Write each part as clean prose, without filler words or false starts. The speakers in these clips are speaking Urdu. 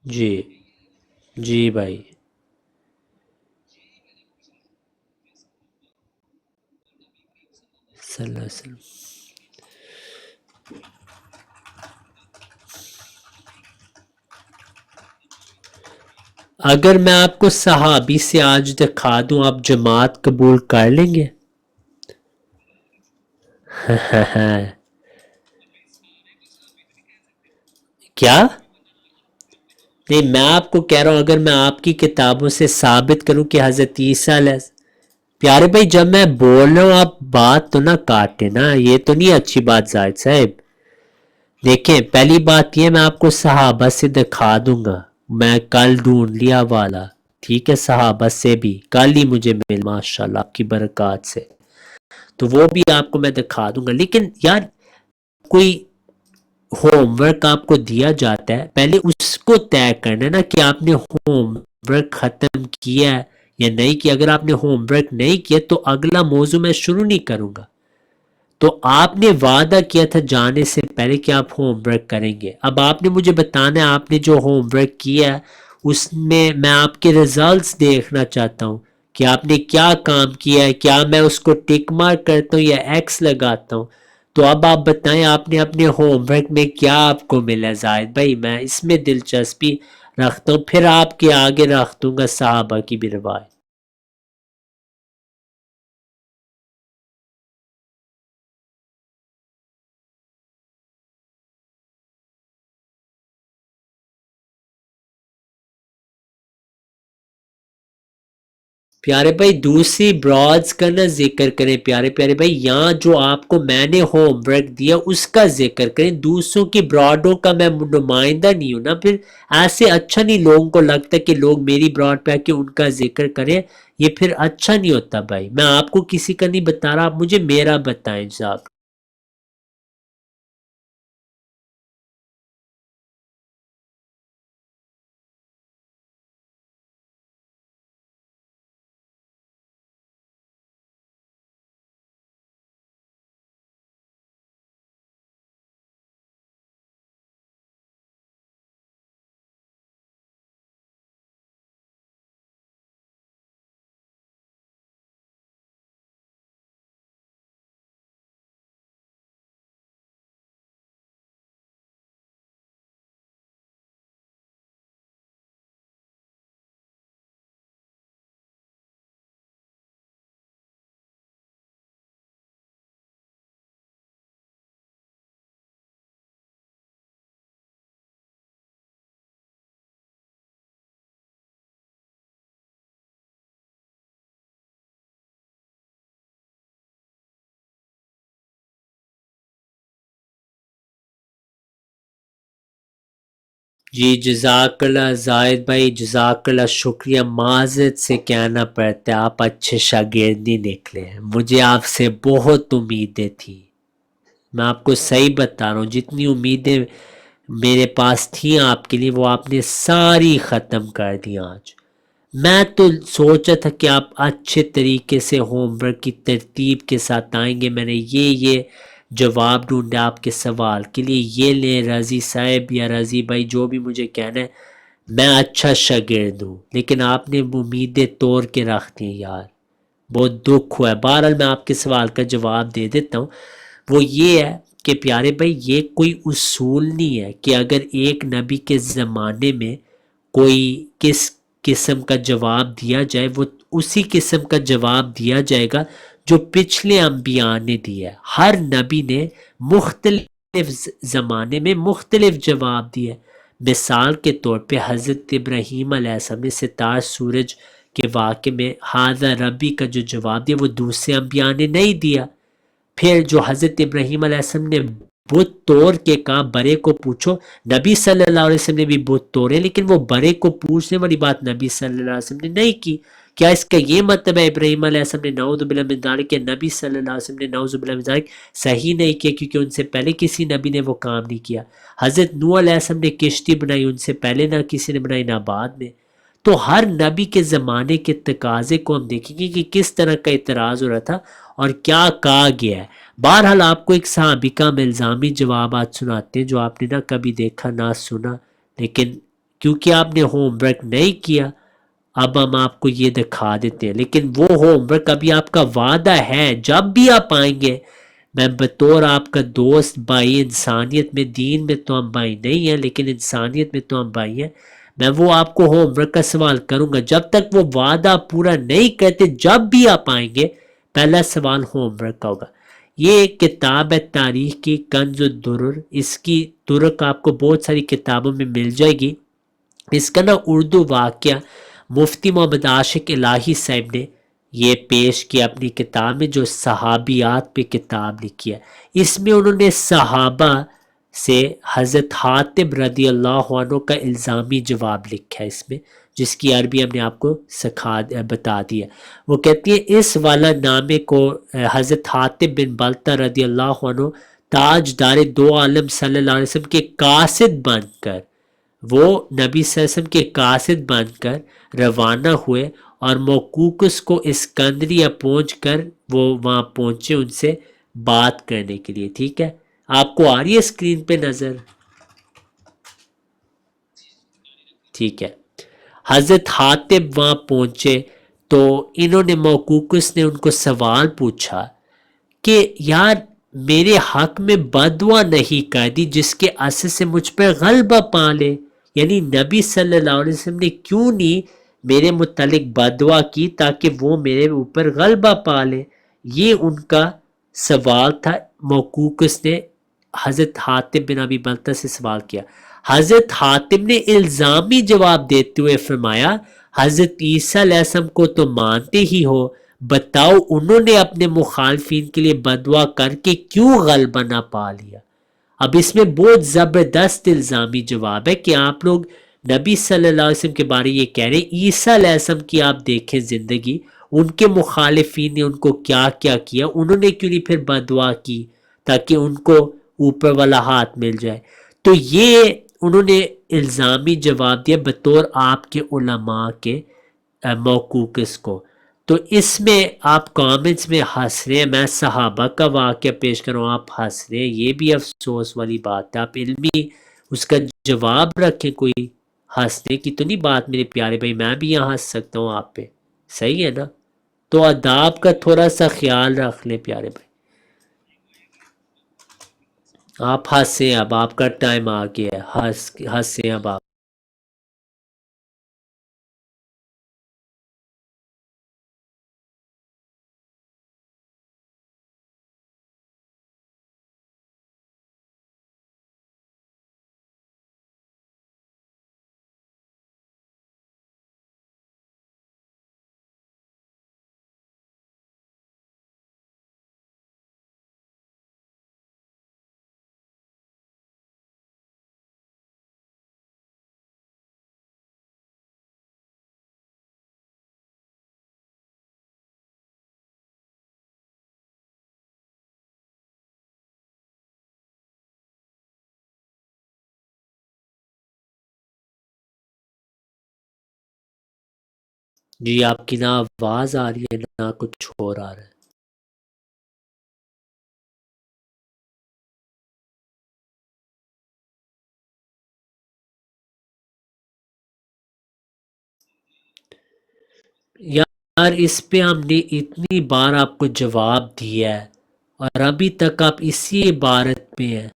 جی جی بھائی، صلی اللہ علیہ وسلم. اگر میں آپ کو صحابی سے آج دکھا دوں، آپ جماعت قبول کر لیں گے؟ کیا؟ نہیں، میں آپ کو کہہ رہا ہوں اگر میں آپ کی کتابوں سے ثابت کروں کہ حضرت عیسیٰ علیہ، پیارے بھائی جب میں بول رہا ہوں آپ بات تو نہ کاٹے نا، یہ تو نہیں اچھی بات زاہد صاحب. دیکھیں پہلی بات یہ، میں آپ کو صحابہ سے دکھا دوں گا. میں کل ڈھونڈ لیا والا، ٹھیک ہے، صحابہ سے بھی کل ہی مجھے مل، ماشاءاللہ آپ کی برکات سے، تو وہ بھی آپ کو میں دکھا دوں گا. لیکن یار کوئی ہوم ورک آپ کو دیا جاتا ہے، پہلے اس کو طے کرنا نا کہ آپ نے ہوم ورک ختم کیا ہے یا نہیں کیا. اگر آپ نے ہوم ورک نہیں کیا تو اگلا موضوع میں شروع نہیں کروں گا. تو آپ نے وعدہ کیا تھا جانے سے پہلے کہ آپ ہوم ورک کریں گے. اب آپ نے مجھے بتانا ہے آپ نے جو ہوم ورک کیا ہے اس میں آپ کے ریزلٹس دیکھنا چاہتا ہوں کہ آپ نے کیا کام کیا ہے. کیا میں اس کو ٹک مارک کرتا ہوں یا ایکس لگاتا ہوں؟ تو اب آپ بتائیں آپ نے اپنے ہوم ورک میں کیا آپ کو ملا زاہد بھائی، میں اس میں دلچسپی رکھتا ہوں، پھر آپ کے آگے رکھ دوں گا صحابہ کی بھی روایت. پیارے بھائی دوسری برادز کا نہ ذکر کریں، پیارے پیارے بھائی یہاں جو آپ کو میں نے ہوم ورک دیا اس کا ذکر کریں، دوسروں کی براڈوں کا میں نمائندہ نہیں ہوں نا. پھر ایسے اچھا نہیں، لوگوں کو لگتا کہ لوگ میری براڈ پہ کہ ان کا ذکر کریں، یہ پھر اچھا نہیں ہوتا بھائی. میں آپ کو کسی کا نہیں بتا رہا، آپ مجھے میرا بتائیں صاحب. جی جزاک اللہ زاہد بھائی، جزاک اللہ، شکریہ. معذرت سے کہنا پڑتا ہے آپ اچھے شاگرد نہیں نکلے ہیں، مجھے آپ سے بہت امیدیں تھی. میں آپ کو صحیح بتا رہا ہوں، جتنی امیدیں میرے پاس تھیں آپ کے لیے وہ آپ نے ساری ختم کر دی آج. میں تو سوچا تھا کہ آپ اچھے طریقے سے ہوم ورک کی ترتیب کے ساتھ آئیں گے. میں نے یہ جواب ڈھونڈا آپ کے سوال کے لیے، یہ لیں رضی صاحب یا رضی بھائی جو بھی مجھے کہنا ہے، میں اچھا شاگرد ہوں. لیکن آپ نے امیدیں توڑ کے رکھ دی یار، بہت دکھ ہوا ہے. بہرحال میں آپ کے سوال کا جواب دے دیتا ہوں. وہ یہ ہے کہ پیارے بھائی یہ کوئی اصول نہیں ہے کہ اگر ایک نبی کے زمانے میں کوئی کس قسم کا جواب دیا جائے وہ اسی قسم کا جواب دیا جائے گا جو پچھلے انبیاء نے دیا ہے. ہر نبی نے مختلف زمانے میں مختلف جواب دیا. مثال کے طور پہ حضرت ابراہیم علیہ السلام نے ستارہ سورج کے واقعے میں ھذا ربی کا جو جواب دیا وہ دوسرے انبیاء نے نہیں دیا. پھر جو حضرت ابراہیم علیہ السلام نے بت توڑ کے کہا برے کو پوچھو، نبی صلی اللہ علیہ وسلم نے بھی بت توڑے لیکن وہ برے کو پوچھنے والی بات نبی صلی اللہ علیہ وسلم نے نہیں کی. کیا اس کا یہ مطلب ہے ابراہیم علیہ السلام نے نعوذ باللہ من ذالک کہ نبی صلی اللہ علیہ وسلم نے نعوذ باللہ من ذالک صحیح نہیں کیا کیونکہ ان سے پہلے کسی نبی نے وہ کام نہیں کیا؟ حضرت نوح علیہ السلام نے کشتی بنائی، ان سے پہلے نہ کسی نے بنائی نہ بعد میں. تو ہر نبی کے زمانے کے تقاضے کو ہم دیکھیں گے کہ کس طرح کا اعتراض ہو رہا تھا اور کیا کہا گیا ہے. بہرحال آپ کو ایک صحابی کا ہم الزامی جوابات سناتے ہیں جو آپ نے نہ کبھی دیکھا نہ سنا، لیکن کیونکہ آپ نے ہوم ورک نہیں کیا اب ہم آپ کو یہ دکھا دیتے ہیں، لیکن وہ ہوم ورک ابھی آپ کا وعدہ ہے جب بھی آپ آئیں گے میں بطور آپ کا دوست بھائی، انسانیت میں، دین میں تو ہم بھائی نہیں ہیں لیکن انسانیت میں تو ہم بھائی ہیں، میں وہ آپ کو ہوم ورک کا سوال کروں گا، جب تک وہ وعدہ پورا نہیں کرتے جب بھی آپ آئیں گے پہلا سوال ہوم ورک کا ہوگا۔ یہ ایک کتاب ہے تاریخ کی، کنز الدرر، اس کی ترک آپ کو بہت ساری کتابوں میں مل جائے گی۔ اس کا نا اردو واقعہ مفتی محمد عاشق الہی صاحب نے یہ پیش کیا اپنی کتاب میں، جو صحابیات پہ کتاب لکھی ہے۔ اس میں انہوں نے صحابہ سے حضرت حاتب رضی اللہ عنہ کا الزامی جواب لکھا ہے اس میں، جس کی عربی ہم نے آپ کو بتا دی ہے۔ وہ کہتی ہے اس والا نامے کو حضرت حاتب بن بلتہ رضی اللہ عنہ تاجدار دو عالم صلی اللہ علیہ وسلم کے قاصد بن کر، وہ نبی صلی اللہ علیہ وسلم کے قاصد بن کر روانہ ہوئے اور موقوقس کو اسکندریہ پہنچ کر وہ وہاں پہنچے ان سے بات کرنے کے لیے۔ ٹھیک ہے، آپ کو آ رہی ہے اسکرین پہ نظر؟ ٹھیک ہے، حضرت حاتب وہاں پہنچے تو انہوں نے موقوقس نے ان کو سوال پوچھا کہ یار میرے حق میں بدعا نہیں کر دی جس کے اثر سے مجھ پر غلبہ پا لے، یعنی نبی صلی اللہ علیہ وسلم نے کیوں نہیں میرے متعلق بدعا کی تاکہ وہ میرے اوپر غلبہ پا لے۔ یہ ان کا سوال تھا، موقوقس نے حضرت حاتب بن ابی بلتہ سے سوال کیا۔ حضرت حاتب نے الزامی جواب دیتے ہوئے فرمایا حضرت عیسیٰ علیہ السلام کو تو مانتے ہی ہو، بتاؤ انہوں نے اپنے مخالفین کے لیے بدعا کر کے کیوں غلبہ نہ پا لیا؟ اب اس میں بہت زبردست الزامی جواب ہے کہ آپ لوگ نبی صلی اللہ علیہ وسلم کے بارے یہ کہہ رہے ہیں، عیسیٰ علیہ السلام کی آپ دیکھیں زندگی، ان کے مخالفین نے ان کو کیا کیا کیا، انہوں نے کیوں نہیں پھر بدعا کی تاکہ ان کو اوپر والا ہاتھ مل جائے؟ تو یہ انہوں نے الزامی جواب دیا بطور آپ کے علماء کے موقوقس کو۔ تو اس میں آپ کامنٹس میں ہنس رہے ہیں، میں صحابہ کا واقعہ پیش کر رہا ہوں، آپ ہنس رہے ہیں، یہ بھی افسوس والی بات ہے۔ آپ علمی اس کا جواب رکھیں، کوئی ہنسنے کی تو نہیں بات میرے پیارے بھائی، میں بھی یہاں ہنس سکتا ہوں آپ پہ، صحیح ہے نا؟ تو اداب کا تھوڑا سا خیال رکھ لیں پیارے بھائی۔ آپ ہنسیں، اب آپ کا ٹائم آ گیا ہے، ہنسیں اب آپ۔ جی آپ کی نہ آواز آ رہی ہے نہ کچھ اور آ رہا ہے۔ یار اس پہ ہم نے اتنی بار آپ کو جواب دیا ہے اور ابھی تک آپ اسی عبارت پہ ہیں،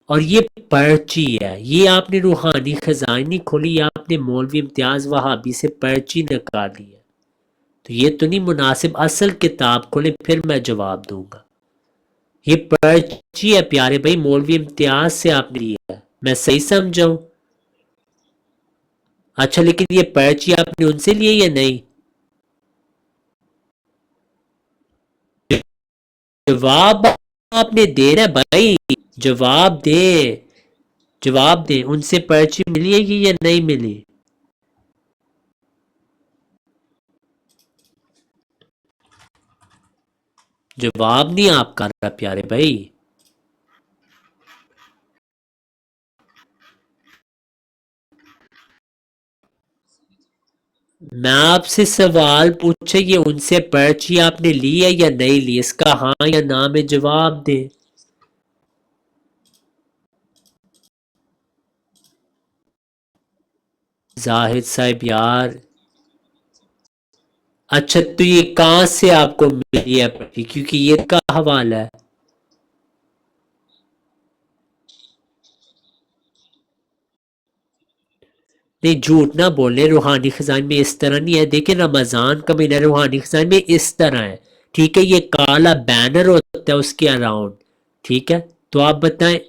اور یہ پرچی ہے، یہ آپ نے روحانی خزائن نہیں کھولی، یہ آپ نے مولوی امتیاز وہابی سے پرچی نکالی ہے، تو یہ تو نہیں مناسب، اصل کتاب کھولیں پھر میں جواب دوں گا۔ یہ پرچی ہے پیارے بھائی، مولوی امتیاز سے آپ نے لیا ہے، میں صحیح سمجھاؤں؟ اچھا لیکن یہ پرچی آپ نے ان سے لی ہے یا نہیں؟ جواب آپ نے دینا ہے بھائی، جواب دے، جواب دے، ان سے پرچی ملی ہے یا نہیں ملی؟ جواب نہیں آپ کا رہا پیارے بھائی۔ میں آپ سے سوال پوچھے یہ ان سے پرچی آپ نے لی ہے یا نہیں لی، اس کا ہاں یا نہ میں جواب دے۔ زاہد صاحب یار اچھا تو یہ کہاں سے آپ کو ملی ہے پٹی؟ کیونکہ یہ کا حوالہ ہے. نہیں جھوٹ نہ بولے، روحانی خزان میں اس طرح نہیں ہے. دیکھیں رمضان کا مہینہ روحانی خزان میں اس طرح ہے، ٹھیک ہے. یہ کالا بینر ہوتا ہے اس کے اراؤنڈ، ٹھیک ہے. تو آپ بتائیں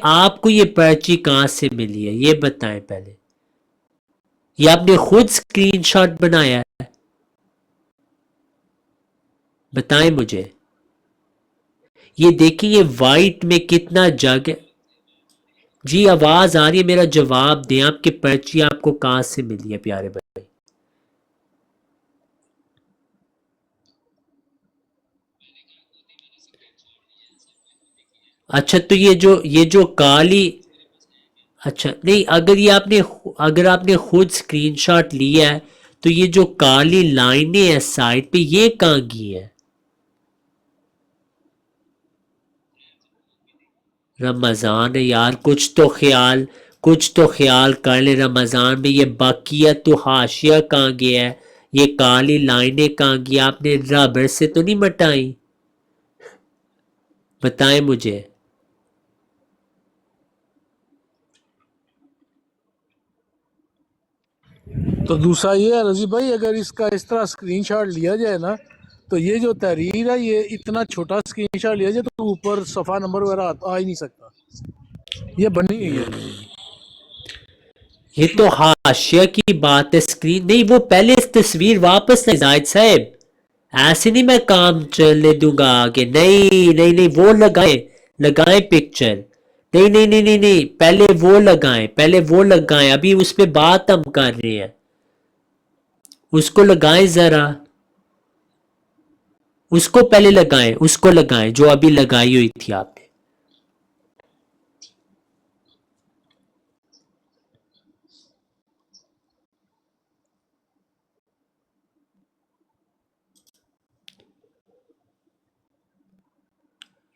آپ کو یہ پرچی کہاں سے ملی ہے، یہ بتائیں پہلے. یہ آپ نے خود سکرین شاٹ بنایا ہے؟ بتائیں مجھے. یہ دیکھیں یہ وائٹ میں کتنا جگ ہے. جی آواز آ رہی ہے، میرا جواب دیں. آپ کی پرچی آپ کو کہاں سے ملی ہے پیارے بھائی؟ اچھا تو یہ جو کالی، اچھا نہیں اگر آپ نے خود سکرین شاٹ لیا ہے تو یہ جو کالی لائنیں ہیں سائڈ پہ یہ کہاں کی ہے؟ رمضان ہے یار، کچھ تو خیال کر لے. رمضان میں یہ باقیت تو حاشیہ کہاں گیا ہے، یہ کالی لائنیں کہاں گیا؟ آپ نے ربر سے تو نہیں مٹائی؟ بتائیں مجھے. تو دوسرا یہ ہے رضی بھائی، اگر اس کا اس طرح اسکرین شاٹ لیا جائے نا تو یہ جو تحریر ہے یہ اتنا چھوٹا اسکرین شاٹ لیا جائے تو اوپر صفحہ نمبر وغیرہ آ ہی نہیں سکتا. یہ بنی ہوئی ہے. یہ تو حاشیہ کی بات ہے، اسکرین نہیں. وہ پہلے تصویر واپس لیں زاہد صاحب، ایسے نہیں میں کام چلنے دوں گا آگے. نہیں وہ لگائیں پکچر. نہیں پہلے وہ لگائیں ابھی اس پہ بات ہم کر رہے ہیں. اس کو لگائیں ذرا، اس کو پہلے لگائیں جو ابھی لگائی ہوئی تھی آپ نے.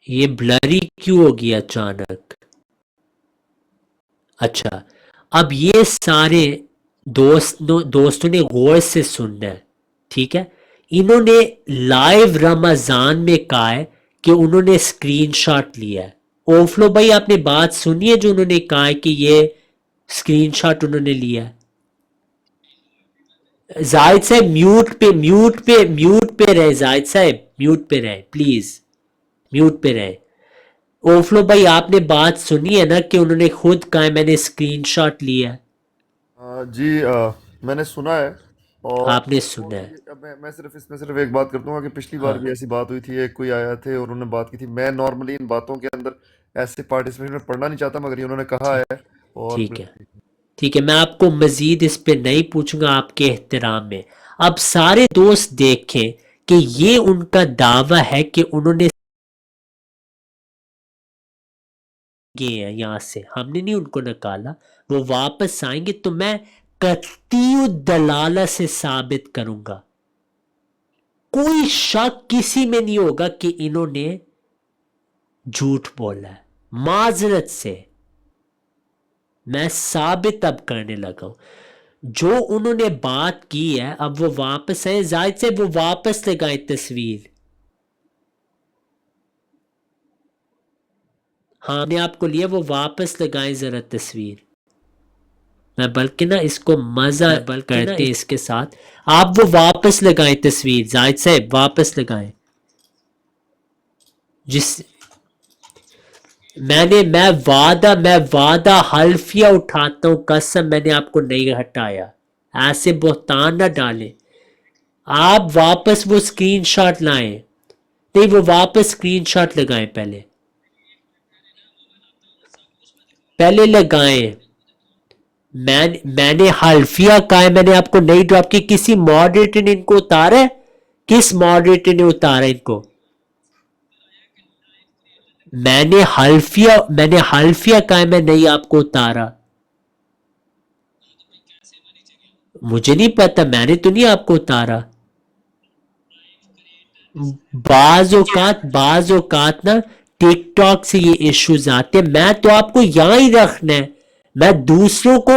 یہ بلری کیوں ہو گیا اچانک؟ اچھا اب یہ سارے دوستوں نے غور سے سننا ہے، ٹھیک ہے. انہوں نے لائیو رمضان میں کہا ہے کہ انہوں نے سکرین شاٹ لیا ہے. اوفلو بھائی آپ نے بات سنی ہے جو انہوں نے کہا ہے کہ یہ سکرین شاٹ انہوں نے لیا ہے؟ زاہد صاحب میوٹ پہ رہے. زاہد صاحب میوٹ پہ رہے پلیز، میوٹ پہ رہے. اوفلو بھائی آپ نے بات سنی ہے نا کہ انہوں نے خود کہا ہے میں نے سکرین شاٹ لیا ہے؟ جی میں نے سنا ہے. اور آپ نے سنا ہے. میں صرف اس میں ایک بات کر دوں گا کہ پچھلی بار ہاں بھی ایسی بات ہوئی تھی، ایک کوئی آیا تھے اور انہوں نے بات کی تھی. میں نارملی ان باتوں کے اندر ایسے پارٹیسپیشن میں پڑھنا نہیں چاہتا، مگر یہ انہوں نے کہا ہے. اور ٹھیک ہے ٹھیک ہے، میں آپ کو مزید اس پہ نہیں پوچھوں گا آپ کے احترام میں. اب سارے دوست دیکھیں کہ یہ ان کا دعویٰ ہے کہ انہوں نے گئے ہیں یہاں سے، ہم نے نہیں ان کو نکالا. وہ واپس آئیں گے تو میں قطعی دلالہ سے ثابت کروں گا، کوئی شک کسی میں نہیں ہوگا کہ انہوں نے جھوٹ بولا ہے. معذرت سے میں ثابت اب کرنے لگا ہوں. جو انہوں نے بات کی ہے اب وہ واپس آئے. زاہد سے وہ واپس لگائیں تصویر. ہاں نے آپ کو لیا، وہ واپس لگائیں ذرا تصویر. میں بلکہ نا اس کو مزہ کرتے ہیں اس کے ساتھ. آپ وہ واپس لگائیں تصویر. زاہد صاحب واپس لگائیں. جس میں وعدہ حلفیہ اٹھاتا ہوں، قسم میں نے آپ کو نہیں ہٹایا. ایسے بہتان نہ ڈالیں. آپ واپس وہ سکرین شاٹ لائیں. نہیں وہ واپس سکرین شاٹ لگائیں. پہلے لگائیں. میں نے حلفیہ کہا ہے، میں نے آپ کو نہیں ڈراپ کی. کسی ماڈریٹر نے ان کو اتارا ہے؟ کس ماڈریٹر نے اتارا ان کو؟ میں نے حلفیہ کہا ہے، میں نہیں آپ کو اتارا. مجھے نہیں پتا، میں نے تو نہیں آپ کو اتارا. بعض اوقات نا ٹک ٹاک سے یہ ایشوز آتے ہیں. میں تو آپ کو یہاں ہی رکھنا ہے. میں دوسروں کو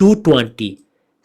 220,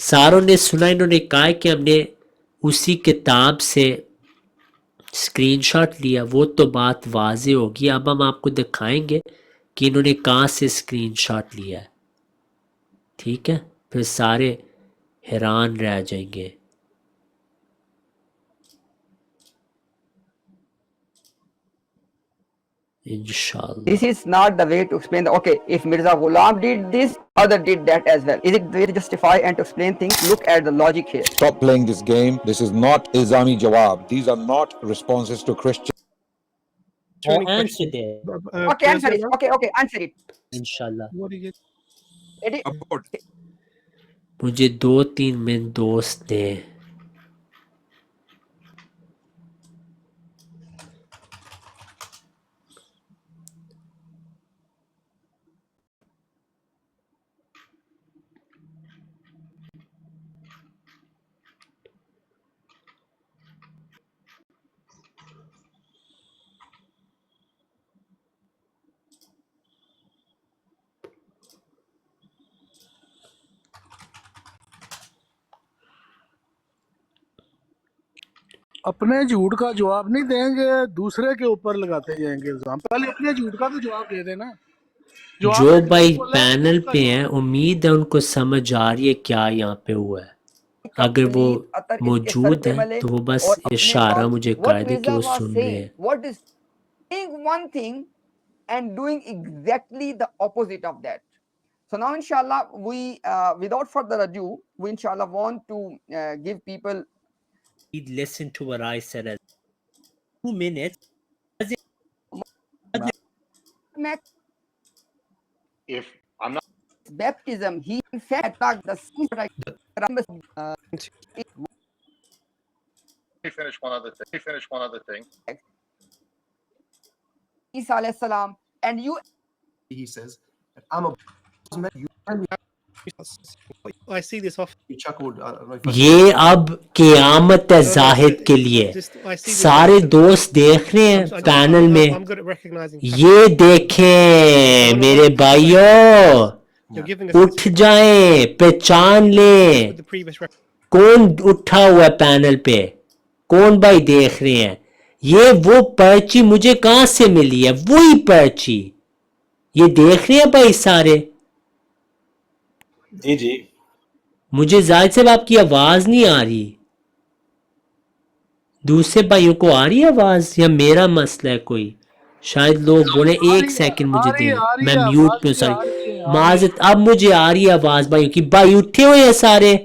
ساروں نے سنا، انہوں نے کہا کہ ہم نے اسی کتاب سے اسکرین شاٹ لیا، وہ تو بات واضح ہوگی. اب ہم آپ کو دکھائیں گے کہ انہوں نے کہاں سے اسکرین شاٹ لیا ہے. ٹھیک ہے، پھر سارے حیران رہ جائیں گے. انشاءاللہ. This is not the way to explain the, okay, if Mirza Ghulam did this, other did that as well. Is it the way to justify and to explain things? Look at the logic here. Stop playing this game. This is not Ilzami Jawab. These are not responses to Christian. Or answer there. Okay, answer it. Okay, answer it. انشاءاللہ. Ready? مجھے 2-3 منٹ دوست دیں. اپنے جھوٹ کا جواب نہیں دیں گے، دوسرے کے اوپر لگاتے جائیں گے الزام. پہلے اپنے جھوٹ کا تو جواب دے دینا. جو بھائی پینل پہ ہیں امید ہے ان کو سمجھ آ رہی ہے کیا یہاں پہ ہوا ہے. اگر وہ موجود ہیں تو وہ بس اشارہ مجھے کر دے کہ وہ سن رہے ہیں. What is saying one thing and doing exactly the opposite of that. So now inshallah we without further ado we inshallah want to give people Listen to what I said as 2 minutes. If I'm not baptism. He in fact the finish one other thing. Isa alayhi salam, and you he says that I'm a you I see this off. he chuckled. I don't know if I- یہ اب قیامت ہے زاہد کے لیے. سارے دوست دیکھ رہے ہیں پینل میں. I'm good at recognizing. یہ دیکھیں میرے بھائیوں، You're giving us اٹھ جائیں، پہچان لیں with the previous reference. کون اٹھا ہوا ہے پینل پہ، کون بھائی دیکھ رہے ہیں. یہ وہ پرچی مجھے کہاں سے ملی ہے، وہی پرچی. یہ دیکھ رہے ہیں بھائی سارے. جی مجھے زاہد صاحب آپ کی آواز نہیں آ رہی. دوسرے بھائیوں کو آ رہی ہے آواز یا میرا مسئلہ ہے کوئی؟ شاید لوگ بولے ایک سیکنڈ مجھے دیں، میں میوٹ پہ. سوری معذرت، اب مجھے آ رہی ہے آواز بھائیوں کی. بھائی اٹھے ہوئے ہیں سارے.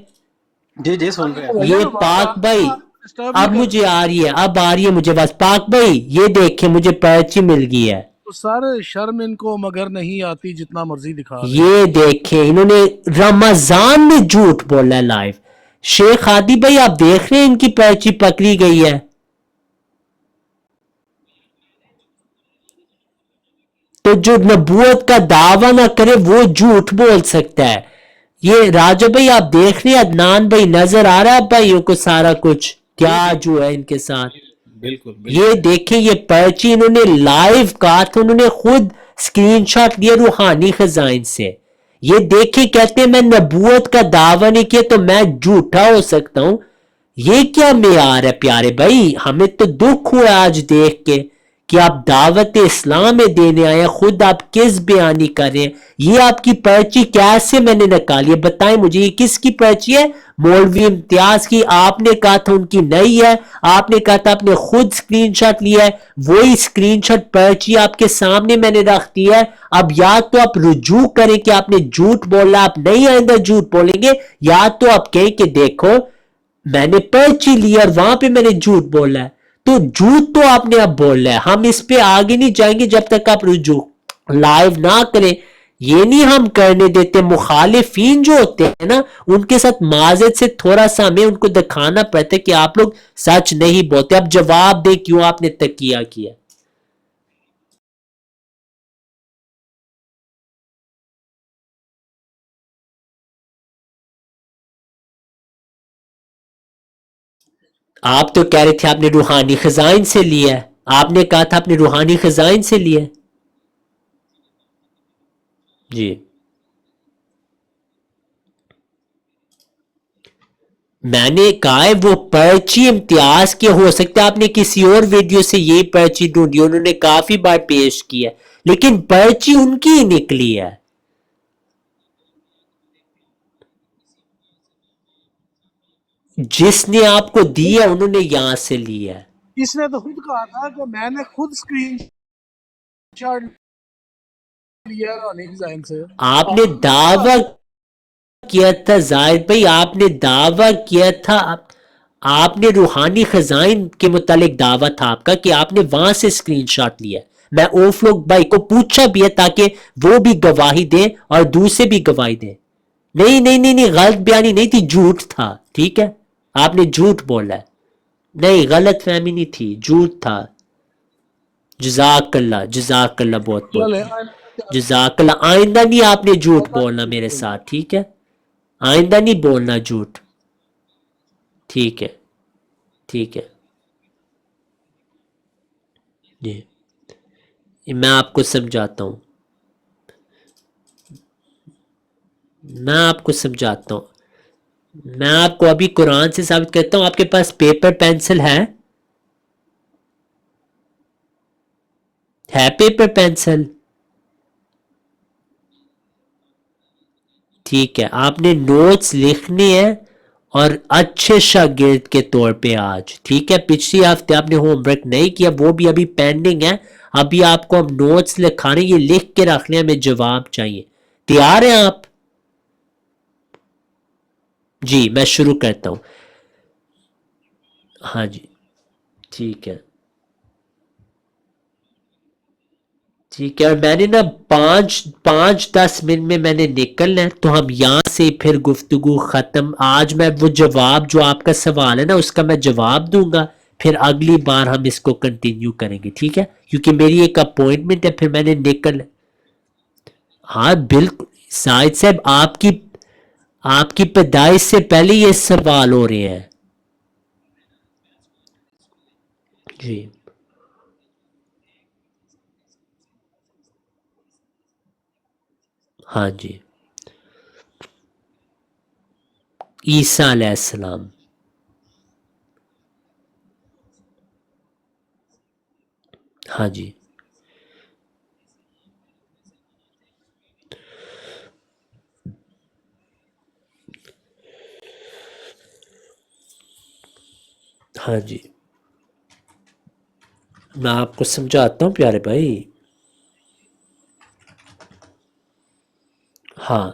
جی سن رہے ہیں. یہ پاک بھائی اب مجھے آ رہی ہے، اب آ رہی ہے مجھے بس. پاک بھائی یہ دیکھیں مجھے پرچی مل گئی ہے. تو سارے شرم ان کو مگر نہیں آتی، جتنا مرضی دکھا دیں. یہ دیکھیں انہوں نے رمضان میں جھوٹ بولا ہے لائیو. شیخ ہادی بھائی آپ دیکھ رہے ہیں ان کی پرچی پکڑی گئی ہے. تو جو نبوت کا دعویٰ نہ کرے وہ جھوٹ بول سکتا ہے. یہ راجہ بھائی آپ دیکھ رہے ہیں، عدنان بھائی نظر آ رہا ہے بھائیوں کو سارا کچھ کیا جو ہے ان کے ساتھ. بالکل یہ دیکھیں یہ پرچی انہوں نے لائیو کہا تھا، انہوں نے خود سکرین شاٹ لیا روحانی خزائن سے. یہ دیکھیں کہتے ہیں میں نبوت کا دعویٰ نہیں کیا تو میں جھوٹا ہو سکتا ہوں. یہ کیا معیار ہے پیارے بھائی؟ ہمیں تو دکھ ہوا آج دیکھ کے کہ آپ دعوت اسلام میں دینے آئے، خود آپ کس بیانی کر رہے ہیں. یہ آپ کی پرچی کیسے میں نے نکالی ہے بتائیں مجھے، یہ کس کی پرچی ہے؟ مولوی امتیاز کی. آپ نے کہا تھا ان کی نہیں ہے، آپ نے کہا تھا آپ نے خود سکرین شاٹ لیا ہے. وہی سکرین شاٹ پرچی آپ کے سامنے میں نے رکھ دی ہے. اب یا تو آپ رجوع کریں کہ آپ نے جھوٹ بولا، آپ نہیں آئندہ جھوٹ بولیں گے، یا تو آپ کہیں کہ دیکھو میں نے پرچی لی اور وہاں پہ میں نے جھوٹ بولا ہے. تو جھوٹ تو آپ نے اب بولا ہے، ہم اس پہ آگے نہیں جائیں گے جب تک آپ رجوع لائیو نہ کریں. یہ نہیں ہم کرنے دیتے. مخالفین جو ہوتے ہیں نا ان کے ساتھ معذرت سے تھوڑا سا ہمیں ان کو دکھانا پڑتا ہے کہ آپ لوگ سچ نہیں بولتے. اب جواب دے کیوں آپ نے تقیہ کیا. آپ تو کہہ رہے تھے آپ نے روحانی خزائن سے لیا ہے، آپ نے کہا تھا آپ نے روحانی خزائن سے لیا ہے. جی میں نے کہا ہے وہ پرچی امتیاز کے ہو سکتا ہے آپ نے کسی اور ویڈیو سے یہی پرچی ڈھونڈی، انہوں نے کافی بار پیش کی ہے، لیکن پرچی ان کی ہی نکلی ہے. جس نے آپ کو دی ہے انہوں نے یہاں سے لی ہے. اس نے تو خود کہا تھا کہ میں نے خود اسکرین شاٹ لیا رونی ڈیزائن سے. آپ نے دعویٰ کیا تھا زاہد بھائی، آپ نے دعویٰ کیا تھا، آپ نے روحانی خزائن کے متعلق دعویٰ تھا آپ کا کہ آپ نے وہاں سے اسکرین شاٹ لیا. میں اوفلوک بھائی کو پوچھا بھی ہے تاکہ وہ بھی گواہی دے اور دوسرے بھی گواہی دے. نہیں نہیں نہیں نہیں، غلط بیانی نہیں تھی، جھوٹ تھا. ٹھیک ہے، آپ نے جھوٹ بولا ہے. نہیں، غلط فہمی نہیں تھی، جھوٹ تھا. جزاک اللہ، جزاک اللہ، بہت چلے بہت جزاک اللہ. آئندہ نہیں آپ نے جھوٹ بولنا میرے ساتھ، ٹھیک ہے؟ آئندہ نہیں بولنا جھوٹ. ٹھیک ہے، ٹھیک ہے جی. میں آپ کو سمجھاتا ہوں، میں آپ کو سمجھاتا ہوں. میں آپ کو ابھی قرآن سے ثابت کرتا ہوں. آپ کے پاس پیپر پینسل ہے پیپر پینسل؟ ٹھیک ہے، آپ نے نوٹس لکھنے ہیں اور اچھے شاگرد کے طور پہ آج. ٹھیک ہے، پچھلی ہفتے آپ نے ہوم ورک نہیں کیا، وہ بھی ابھی پینڈنگ ہے. ابھی آپ کو ہم نوٹس لکھانے، یہ لکھ کے رکھنے، ہمیں جواب چاہیے. تیار ہیں آپ؟ جی میں شروع کرتا ہوں. ہاں جی ٹھیک ہے، ٹھیک ہے. اور میں نے نا 5-10 منٹ میں نے نکلنا ہے، تو ہم یہاں سے پھر گفتگو ختم. آج میں وہ جواب جو آپ کا سوال ہے نا اس کا میں جواب دوں گا، پھر اگلی بار ہم اس کو کنٹینیو کریں گے. ٹھیک ہے، کیونکہ میری ایک اپوائنٹمنٹ ہے، پھر میں نے نکل. ہاں بالکل زاہد صاحب، آپ کی پیدائش سے پہلے یہ سوال ہو رہے ہیں. جی ہاں جی، عیسیٰ علیہ السلام. ہاں جی ہاں جی، میں آپ کو سمجھاتا ہوں پیارے بھائی. ہاں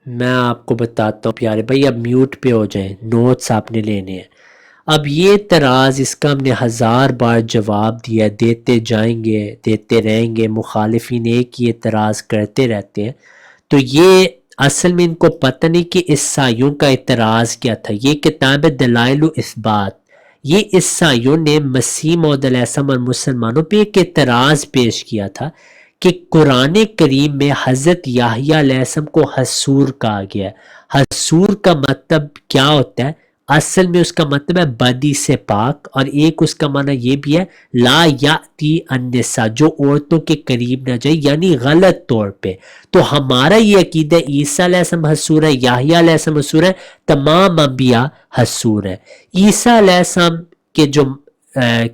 میں آپ کو بتاتا ہوں پیارے بھائی، اب میوٹ پہ ہو جائیں، نوٹس آپ نے لینے ہیں. اب یہ اعتراض اس کا ہم نے 1000 بار جواب دیا، دیتے جائیں گے، دیتے رہیں گے. مخالفین ایک ہی اعتراض کرتے رہتے ہیں. تو یہ اصل میں ان کو پتہ نہیں کہ عیسائیوں کا اعتراض کیا تھا. یہ کتاب دلائل و اثبات، یہ عیسائیوں نے مسیح موعود علیہ السلام اور مسلمانوں پہ ایک اعتراض پیش کیا تھا کہ قرآن کریم میں حضرت یحییٰ علیہ السلام کو حسور کہا گیا ہے. حسور کا مطلب کیا ہوتا ہے؟ اصل میں اس کا مطلب ہے بدی سے پاک، اور ایک اس کا معنی یہ بھی ہے لا یاتی النساء، جو عورتوں کے قریب نہ جائے، یعنی غلط طور پہ. تو ہمارا یہ عقیدہ عیسیٰ علیہ السلام حسور ہے، یحییٰ علیہ السلام حسور ہے، تمام انبیاء حسور ہے. عیسیٰ علیہ السلام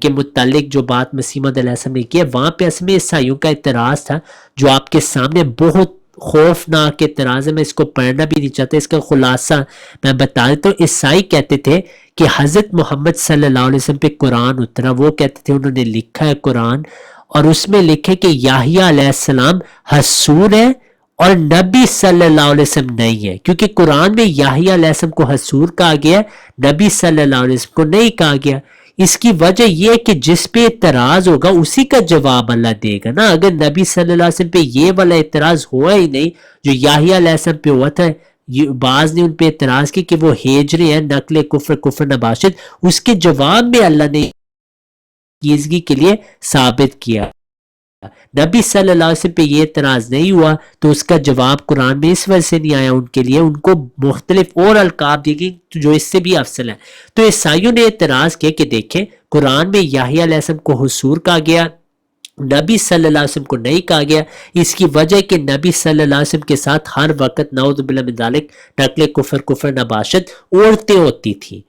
کے متعلق جو بات مسیح موعود علیہ السلام نے کی ہے، وہاں پہ اصل میں عیسائیوں کا اعتراض تھا جو آپ کے سامنے بہت خوفناک اعتراض ہے. میں اس کو پڑھنا بھی نہیں چاہتا، اس کا خلاصہ میں بتا دیتا ہوں. عیسائی کہتے تھے کہ حضرت محمد صلی اللہ علیہ وسلم پہ قرآن اترا، وہ کہتے تھے انہوں نے لکھا ہے قرآن، اور اس میں لکھے کہ یحییٰ علیہ السلام حسور ہے اور نبی صلی اللہ علیہ وسلم نہیں ہے. کیونکہ قرآن میں یحییٰ علیہ السلام کو حسور کہا گیا ہے، نبی صلی اللہ علیہ وسلم کو نہیں کہا گیا. اس کی وجہ یہ ہے کہ جس پہ اعتراض ہوگا اسی کا جواب اللہ دے گا نا. اگر نبی صلی اللہ علیہ وسلم پہ یہ والا اعتراض ہوا ہی نہیں جو یحییٰ علیہ السلام پہ ہوا تھا، بعض نے ان پہ اعتراض کی کہ وہ ہجری ہیں، نقل کفر نباشت، اس کے جواب میں اللہ نے کیزگی کے لیے ثابت کیا. نبی صلی اللہ علیہ وسلم پہ یہ اعتراض نہیں ہوا تو اس کا جواب قرآن میں اس وجہ سے نہیں آیا ان کے لیے. ان کو مختلف اور القاب دی گئی جو اس سے بھی افضل ہے. تو عیسائیوں نے اعتراض کیا کہ دیکھیں قرآن میں یحییٰ علیہ السلام کو حسور کہا گیا، نبی صلی اللہ علیہ وسلم کو نہیں کہا گیا. اس کی وجہ کہ نبی صلی اللہ علیہ وسلم کے ساتھ ہر وقت نعوذ باللہ من ذالک نقل کفر نباشت عورتیں ہوتی تھیں.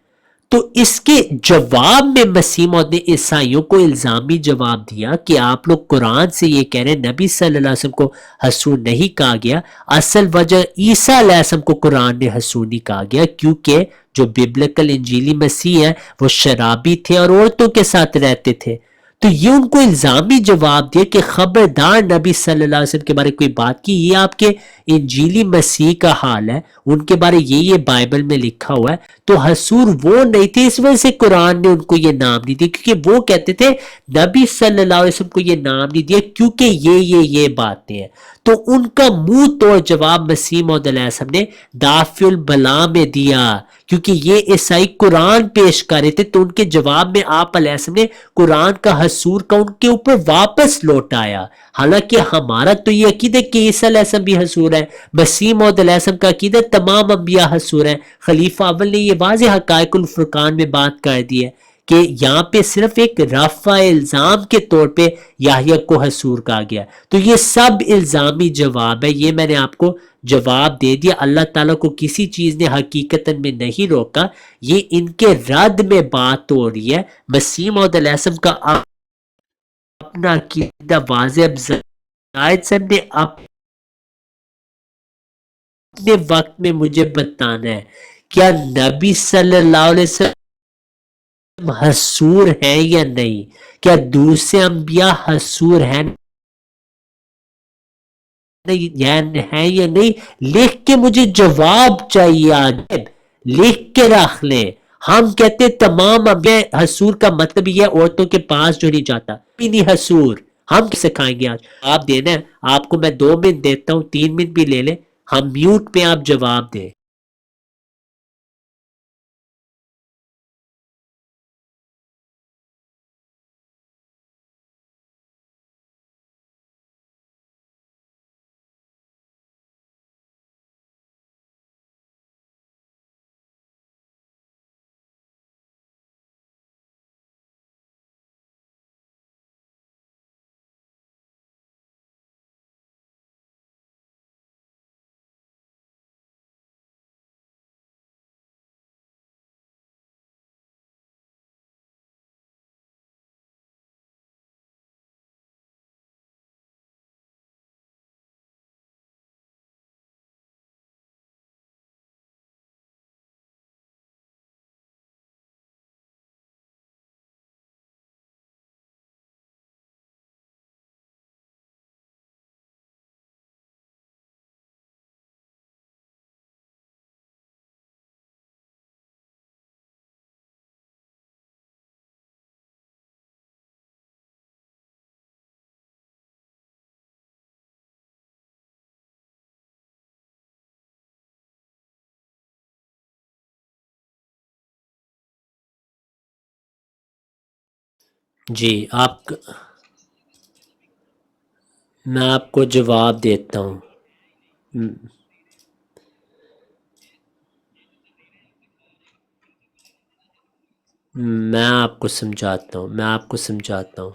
تو اس کے جواب میں مسیح موعود نے عیسائیوں کو الزامی جواب دیا کہ آپ لوگ قرآن سے یہ کہہ رہے ہیں نبی صلی اللہ علیہ وسلم کو حسود نہیں کہا گیا. اصل وجہ عیسیٰ علیہ السلام کو قرآن نے حسود نہیں کہا گیا کیونکہ جو ببلکل انجیلی مسیح ہے وہ شرابی تھے اور عورتوں کے ساتھ رہتے تھے. تو یہ ان کو الزامی جواب دیا کہ خبردار نبی صلی اللہ علیہ وسلم کے بارے کوئی بات کی یہ آپ کے انجیلی مسیح کا حال ہے, ان کے بارے یہ بائبل میں لکھا ہوا ہے. تو حسور وہ نہیں تھے, اس وجہ سے قرآن نے ان کو یہ نام نہیں دیا کیونکہ وہ کہتے تھے نبی صلی اللہ علیہ وسلم کو یہ نام نہیں دیا کیونکہ یہ باتیں ہیں. تو ان کا منہ توڑ جواب مسیح موعود علیہ السلام نے دافع البلا میں دیا کیونکہ یہ عیسائی قرآن پیش کر رہے تھے. تو ان کے جواب میں آپ علیہ السلام نے قرآن کا حصور کا ان کے اوپر واپس لوٹایا. حالانکہ ہمارا تو یہ عقیدہ کہ عیسیٰ علیہ السلام بھی حصور ہے, مسیح موعود علیہ السلام کا عقیدہ تمام انبیاء حصور ہیں. خلیفہ اول نے یہ واضح حقائق الفرقان میں بات کر دی ہے کہ یہاں پہ صرف ایک رفع الزام کے طور پہ یحییٰ کو حصور کہا گیا. تو یہ سب الزامی جواب ہے, یہ میں نے آپ کو جواب دے دیا. اللہ تعالیٰ کو کسی چیز نے حقیقتاً میں نہیں روکا, یہ ان کے رد میں بات ہو رہی ہے. مسیح موعود علیہ السلام کا اپنا عقیدہ واضح. اب زائد صاحب نے اپنے وقت میں مجھے بتانا ہے کیا نبی صلی اللہ علیہ وسلم حصور ہیں یا نہیں, کیا دوسرے انبیاء حصور ہیں یا نہیں. لکھ کے مجھے جواب چاہیے, آج لکھ کے رکھ لیں. ہم کہتے تمام انبیاء حصور کا مطلب یہ عورتوں کے پاس جو نہیں جاتا بھی نہیں حصور. ہم سکھائیں گے آج آپ دینا ہے, آپ کو میں 2 منٹ دیتا ہوں, 3 منٹ بھی لے لیں, ہم میوٹ پہ آپ جواب دیں. جی میں آپ کو جواب دیتا ہوں. میں آپ کو سمجھاتا ہوں.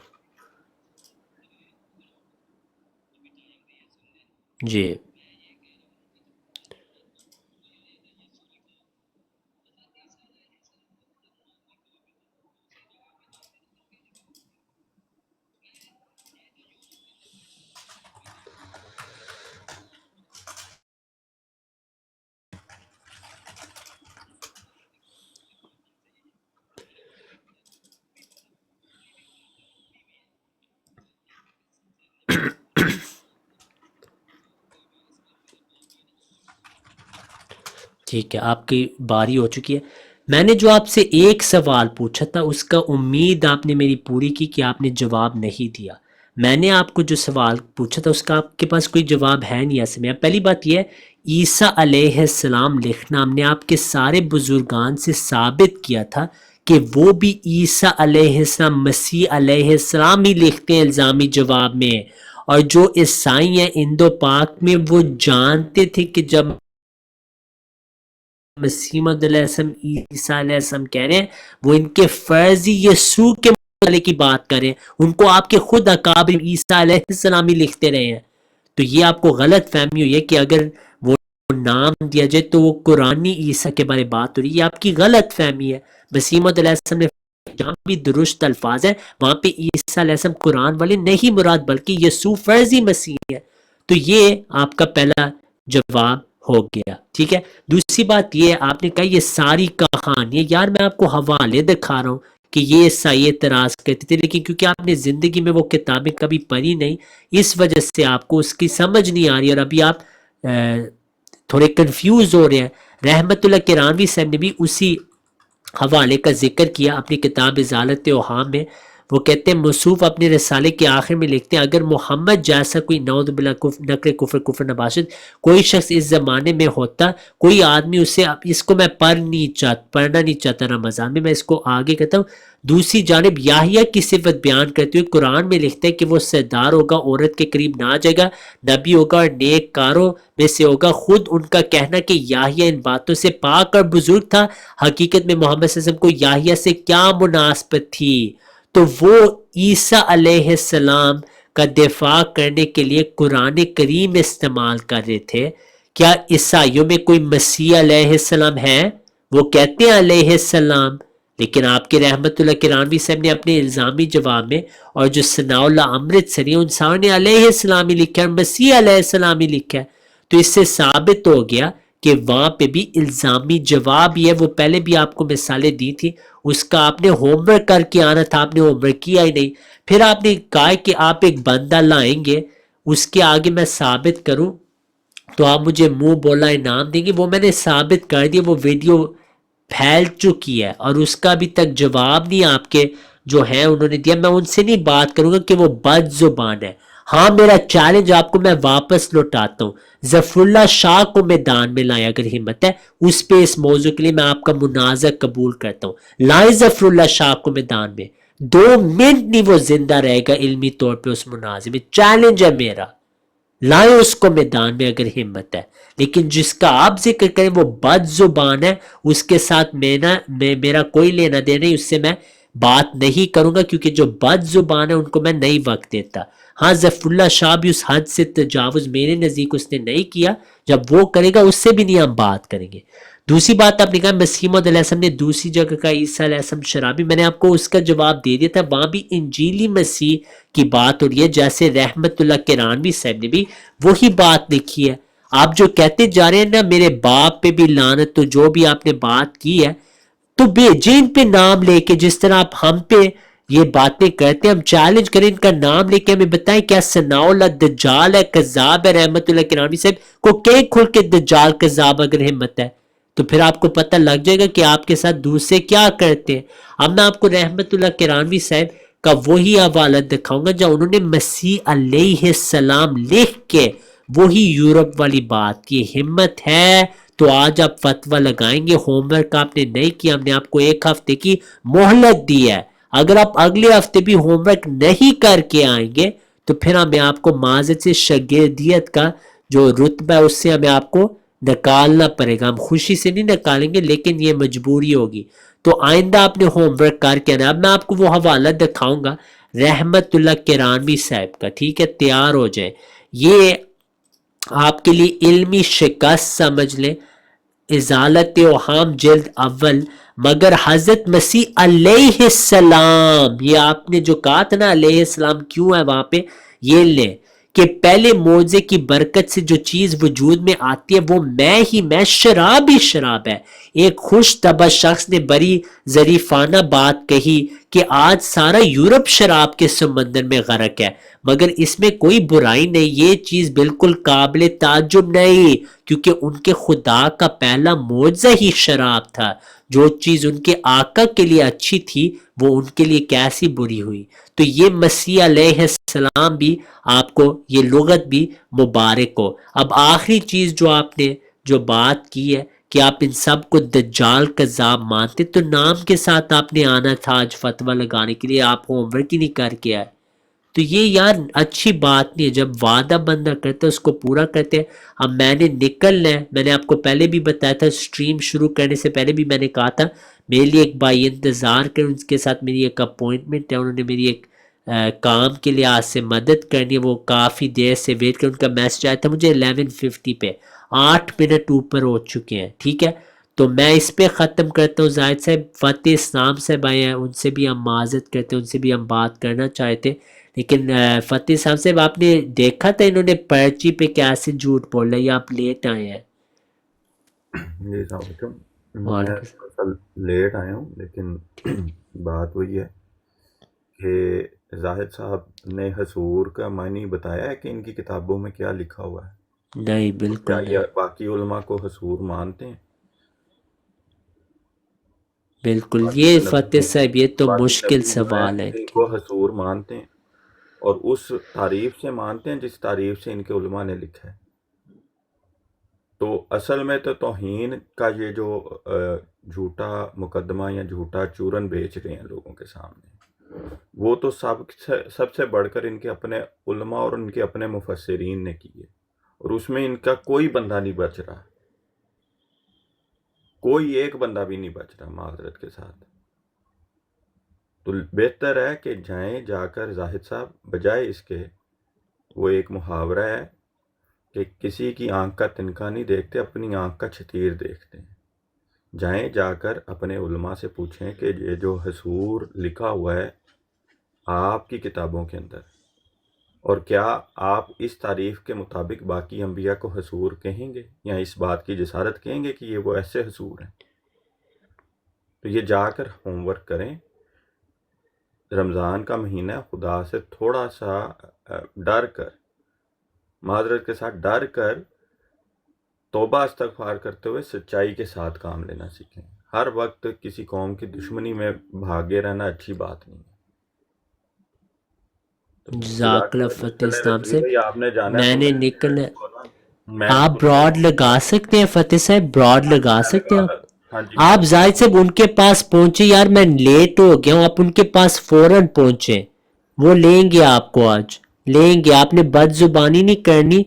جی ٹھیک ہے, آپ کی باری ہو چکی ہے. میں نے جو آپ سے ایک سوال پوچھا تھا اس کا امید آپ نے میری پوری کی کہ آپ نے جواب نہیں دیا. میں نے آپ کو جو سوال پوچھا تھا اس کا آپ کے پاس کوئی جواب ہے نہیں ایسے میں. پہلی بات یہ ہے عیسیٰ علیہ السلام لکھنا ہم نے آپ کے سارے بزرگان سے ثابت کیا تھا کہ وہ بھی عیسیٰ علیہ السلام مسیح علیہ السلام ہی لکھتے ہیں الزامی جواب میں. اور جو عیسائی ہیں اندو پاک میں وہ جانتے تھے کہ جب مسیح علیہ السلام عیسیٰ علیہ السلام کہہ رہے ہیں وہ ان کے فرضی یسوع کے والے کی بات کریں، ان کو آپ کے خود اکابر عیسیٰ علیہ السلام ہی لکھتے رہے ہیں. تو یہ آپ کو غلط فہمی ہوئی ہے کہ اگر وہ نام دیا جائے تو وہ قرآنی عیسیٰ کے بارے بات ہو رہی ہے. یہ آپ کی غلط فہمی ہے. مسیح موعود علیہ السلام نے جہاں بھی درست الفاظ ہیں وہاں پہ عیسیٰ علیہ السلام قرآن والے نہیں مراد بلکہ یسوع فرضی مسیح ہے. تو یہ آپ کا پہلا جواب ہو گیا. ٹھیک ہے. دوسری بات یہ آپ نے کہا یہ ساری کہانی، یار میں آپ کو حوالے دکھا رہا ہوں کہ یہ عیسائی اعتراض کرتے تھے، لیکن کیونکہ آپ نے زندگی میں وہ کتابیں کبھی پڑھی نہیں اس وجہ سے آپ کو اس کی سمجھ نہیں آ رہی، اور ابھی آپ تھوڑے کنفیوز ہو رہے ہیں. رحمت اللہ کرانوی صاحب نے بھی اسی حوالے کا ذکر کیا اپنی کتاب ازالت اوہام میں. وہ کہتے ہیں موصوف اپنے رسالے کے آخر میں لکھتے ہیں اگر محمد جیسا کوئی نعوذ باللہ نقل کفر نباشد کوئی شخص اس زمانے میں ہوتا، کوئی آدمی اسے، اس کو میں پڑھنا نہیں چاہتا رمضان میں اس کو آگے کہتا ہوں. دوسری جانب یحییٰ کی صفت بیان کرتے ہوئے قرآن میں لکھتے ہیں کہ وہ سردار ہوگا، عورت کے قریب نہ جائے گا، نبی ہوگا اور نیک کاروں میں سے ہوگا. خود ان کا کہنا کہ یحییٰ ان باتوں سے پاک اور بزرگ تھا، حقیقت میں محمد صلی اللہ علیہ وسلم کو یحییٰ سے کیا مناسبت تھی؟ تو وہ عیسیٰ علیہ السلام کا دفاع کرنے کے لیے قرآن کریم استعمال کر رہے تھے. کیا عیسائیوں میں کوئی مسیح علیہ السلام ہے؟ وہ کہتے ہیں علیہ السلام، لیکن آپ کے رحمت اللہ کرانوی صاحب نے اپنے الزامی جواب میں، اور جو ثناء اللہ امرتسری ان ساروں نے علیہ السلام ہی لکھا ہے اور مسیح علیہ السلام ہی لکھا ہے. تو اس سے ثابت ہو گیا کہ وہاں پہ بھی الزامی جواب ہی ہے. وہ پہلے بھی آپ کو مثالیں دی تھی، اس کا آپ نے ہوم ورک کر کے آنا تھا، آپ نے ہوم ورک کیا ہی نہیں. پھر آپ نے کہا کہ آپ ایک بندہ لائیں گے، اس کے آگے میں ثابت کروں تو آپ مجھے منہ بولا انعام دیں گے. وہ میں نے ثابت کر دیا، وہ ویڈیو پھیل چکی ہے اور اس کا ابھی تک جواب نہیں آپ کے جو ہیں انہوں نے دیا. میں ان سے نہیں بات کروں گا کہ وہ بد زبان ہے. ہاں میرا چیلنج آپ کو میں واپس لوٹاتا ہوں، ظفر اللہ شاہ کو میدان میں لائیں اگر ہمت ہے اس پہ، اس موضوع کے لیے میں آپ کا منازع قبول کرتا ہوں. لائیں ظفر اللہ شاہ کو میدان میں، 2 منٹ نہیں وہ زندہ رہے گا علمی طور پہ اس مناظر میں. چیلنج ہے میرا، لائیں اس کو میدان میں اگر ہمت ہے. لیکن جس کا آپ ذکر کریں وہ بد زبان ہے، اس کے ساتھ میرا کوئی لینا دینا نہیں، اس سے میں بات نہیں کروں گا کیونکہ جو بد زبان ہے ان کو میں نہیں وقت دیتا. ہاں ظفر اللہ شاہ بھی اس حد سے تجاوز میرے نزدیک اس نے نہیں کیا، جب وہ کرے گا اس سے بھی نہیں ہم بات کریں گے. دوسری بات آپ نے کہا مسیح موعود علیہ السلام نے دوسری جگہ کا عیسیٰ علیہ السلام شرابی، میں نے آپ کو اس کا جواب دے دیا تھا. وہاں بھی انجیلی مسیح کی بات ہو رہی ہے، جیسے رحمت اللہ کرانوی صاحب نے بھی وہی بات لکھی ہے. آپ جو کہتے جا رہے ہیں نا میرے باپ پہ بھی لعنت، تو جو بھی آپ نے بات کی ہے تو بھیجیں ان پہ نام لے کے، جس طرح آپ ہم پہ یہ باتیں کرتے ہیں. ہم چیلنج کریں ان کا نام لے کے ہمیں بتائیں کیا ثناء اللہ دجال ہے، کذاب ہے. رحمت اللہ کرانوی صاحب کو کہ کھل کے دجال کذاب اگر ہمت ہے تو پھر آپ کو پتہ لگ جائے گا کہ آپ کے ساتھ دوسرے کیا کرتے ہیں. اب میں آپ کو رحمت اللہ کرانوی صاحب کا وہی حوالہ دکھاؤں گا جہاں انہوں نے مسیح علیہ السلام لکھ کے وہی یورپ والی بات کی. ہمت ہے تو آج آپ فتویٰ لگائیں گے. ہوم ورک آپ نے نہیں کیا، ہم نے آپ کو 1 ہفتے کی مہلت دی ہے. اگر آپ اگلے ہفتے بھی ہوم ورک نہیں کر کے آئیں گے تو پھر ہمیں آپ کو معذرت سے شاگردیت کا جو رتبہ ہے اس سے ہمیں آپ کو نکالنا پڑے گا. ہم خوشی سے نہیں نکالیں گے لیکن یہ مجبوری ہوگی. تو آئندہ آپ نے ہوم ورک کر کے آنا. اب میں آپ کو وہ حوالہ دکھاؤں گا رحمت اللہ کرانوی صاحب کا. ٹھیک ہے، تیار ہو جائیں. یہ آپ کے لیے علمی شکست سمجھ لیں. ازالت اوہام جلد اول. مگر حضرت مسیح علیہ السلام، یہ آپ نے جو کہا تھا نا علیہ السلام کیوں ہے وہاں پہ، یہ لیں کہ پہلے معجزے کی برکت سے جو چیز وجود میں آتی ہے وہ میں شراب ہی شراب ہے. ایک خوش طبع شخص نے بڑی ظریفانہ بات کہی کہ آج سارا یورپ شراب کے سمندر میں غرق ہے، مگر اس میں کوئی برائی نہیں. یہ چیز بالکل قابل تعجب نہیں کیونکہ ان کے خدا کا پہلا معجزہ ہی شراب تھا. جو چیز ان کے آقا کے لیے اچھی تھی وہ ان کے لیے کیسی بری ہوئی. تو یہ مسیح علیہ السلام بھی آپ کو یہ لغت بھی مبارک ہو. اب آخری چیز جو آپ نے جو بات کی ہے کہ آپ ان سب کو دجال کذاب مانتے، تو نام کے ساتھ آپ نے آنا تھا آج فتویٰ لگانے کے لیے. آپ ہوم ورک ہی نہیں کر کے آئے. تو یہ یار اچھی بات نہیں ہے. جب وعدہ بندہ کرتا ہے اس کو پورا کرتے ہیں. اب میں نے نکلنا ہے, میں نے آپ کو پہلے بھی بتایا تھا, سٹریم شروع کرنے سے پہلے بھی میں نے کہا تھا میرے لیے ایک بھائی انتظار کریں, ان کے ساتھ میری ایک اپوائنٹمنٹ ہے, انہوں نے میری ایک کام کے لیے آج سے مدد کرنی ہے, وہ کافی دیر سے ویٹ کر, ان کا میسج آیا تھا مجھے 11:50 پہ, 8 منٹ اوپر ہو چکے ہیں. ٹھیک ہے, تو میں اس پہ ختم کرتا ہوں. زاہد صاحب, فتح اسلام صاحب آئے ہیں, ان سے بھی ہم معذرت کرتے ہیں, ان سے بھی ہم بات کرنا چاہتے, لیکن فتح صاحب آپ نے دیکھا تھا انہوں نے پرچی پہ کیسے جھوٹ بولا, یا آپ لیٹ آئے ہیں؟ جی السلام علیکم. میں وعلیکم تھوڑا سا لیٹ آیا ہوں, لیکن بات وہی ہے کہ زاہد صاحب نے حضور کا معنی بتایا ہے کہ ان کی کتابوں میں کیا لکھا ہوا ہے. نہیں, کیا بالکل یہ نہیں, باقی علماء کو حضور مانتے ہیں؟ بالکل. باقی یہ جو فتح نبی صاحب یہ تو باقی مشکل نبی جو ہیں سوال ہے ان کہ کو حضور مانتے ہیں, اور اس تعریف سے مانتے ہیں جس تعریف سے ان کے علماء نے لکھا ہے. تو اصل میں تو توہین کا یہ جو جھوٹا مقدمہ یا جھوٹا چورن بیچ رہے ہیں لوگوں کے سامنے, وہ تو سب سے بڑھ کر ان کے اپنے علماء اور ان کے اپنے مفسرین نے کی ہے, اور اس میں ان کا کوئی بندہ نہیں بچ رہا, کوئی ایک بندہ بھی نہیں بچ رہا معذرت کے ساتھ. تو بہتر ہے کہ جائیں, جا کر زاہد صاحب, بجائے اس کے, وہ ایک محاورہ ہے کہ کسی کی آنکھ کا تنکا نہیں دیکھتے, اپنی آنکھ کا چھتیر دیکھتے ہیں. جائیں, جا کر اپنے علماء سے پوچھیں کہ یہ جو حضور لکھا ہوا ہے آپ کی کتابوں کے اندر, اور کیا آپ اس تعریف کے مطابق باقی انبیاء کو حضور کہیں گے, یا اس بات کی جسارت کہیں گے کہ یہ وہ ایسے حضور ہیں. تو یہ جا کر ہوم ورک کریں. رمضان کا مہینہ, خدا سے تھوڑا سا ڈر کر, معذرت کے ساتھ ڈر کر, توبہ استغفار کرتے ہوئے سچائی کے ساتھ کام لینا سیکھیں. ہر وقت کسی قوم کی دشمنی میں بھاگے رہنا اچھی بات نہیں ہے. جزاک اللہ فتح اسلام سے. آپ نے جانا ہے میں تو نے نکلنا, میں آپ براڈ لگا سکتے ہیں فتح صاحب, براڈ لگا سکتے ہیں آپ. ہاں جی, آپ زاہد صاحب ان کے پاس پہنچے, یار میں لیٹ ہو گیا ہوں, آپ ان کے پاس فوراً پہنچے, وہ لیں گے آپ کو, آج لیں گے, آپ نے بد زبانی نہیں کرنی,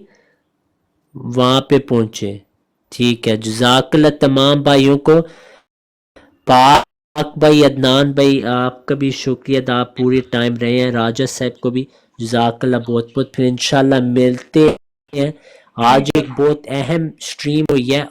وہاں پہ پہنچے. ٹھیک ہے, جزاک اللہ تمام بھائیوں کو. پاک بھائی, عدنان بھائی, آپ کا بھی شکریہ, آپ پورے ٹائم رہے ہیں. راجہ صاحب کو بھی جزاک اللہ بہت بہت. پھر انشاءاللہ ملتے ہیں. آج ایک بہت اہم سٹریم ہوئی ہے.